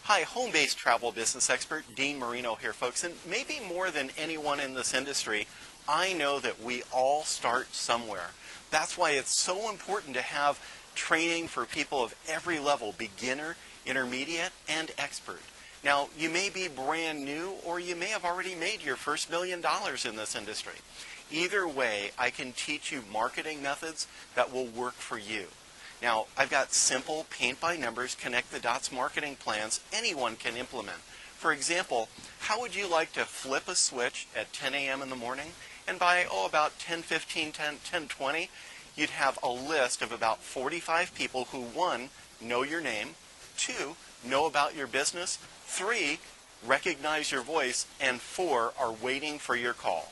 Hi, home-based travel business expert Dean Marino here, folks. And maybe more than anyone in this industry, I know that we all start somewhere. That's why it's so important to have training for people of every level, beginner, intermediate, and expert. Now, you may be brand new, or you may have already made your first $1 million in this industry. Either way, I can teach you marketing methods that will work for you. Now, I've got simple paint-by-numbers, connect-the-dots marketing plans anyone can implement. For example, how would you like to flip a switch at 10 a.m. in the morning, and by, about 10:15, 10:20, you'd have a list of about 45 people who, 1, know your name, 2, know about your business, 3, recognize your voice, and 4, are waiting for your call.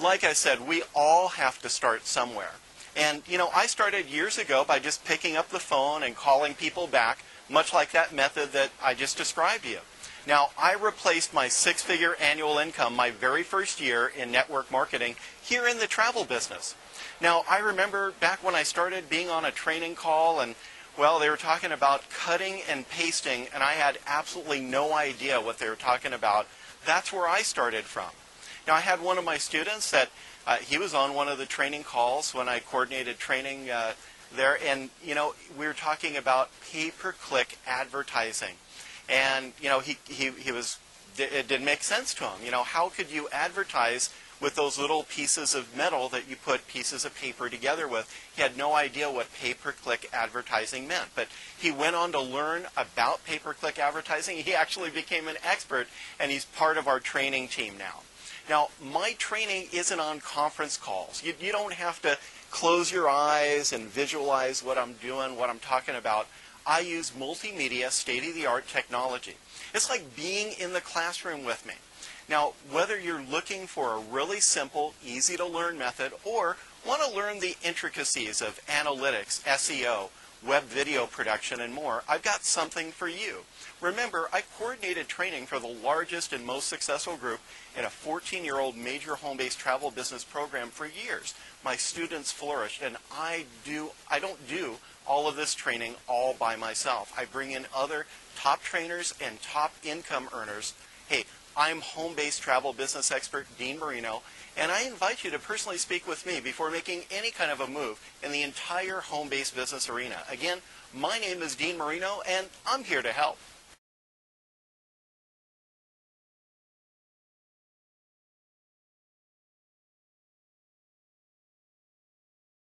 Like I said, we all have to start somewhere. And, I started years ago by just picking up the phone and calling people back, much like that method that I just described to you. Now, I replaced my 6-figure annual income my very first year in network marketing here in the travel business. Now, I remember back when I started being on a training call and, well, they were talking about cutting and pasting, and I had absolutely no idea what they were talking about. That's where I started from. Now, I had one of my students that he was on one of the training calls when I coordinated training there, and we were talking about pay-per-click advertising, and it didn't make sense to him. How could you advertise with those little pieces of metal that you put pieces of paper together with? He had no idea what pay-per-click advertising meant, but he went on to learn about pay-per-click advertising. He actually became an expert, and he's part of our training team now. Now, my training isn't on conference calls. You don't have to close your eyes and visualize what I'm doing, what I'm talking about. I use multimedia, state-of-the-art technology. It's like being in the classroom with me. Now, whether you're looking for a really simple, easy-to-learn method or want to learn the intricacies of analytics, SEO, web video production, and more, I've got something for you. Remember, I coordinated training for the largest and most successful group in a 14-year-old major home-based travel business program for years. My students flourished, and I don't do all of this training all by myself. I bring in other top trainers and top income earners. Hey, I'm home-based travel business expert Dean Marino, and I invite you to personally speak with me before making any kind of a move in the entire home-based business arena. Again, my name is Dean Marino, and I'm here to help.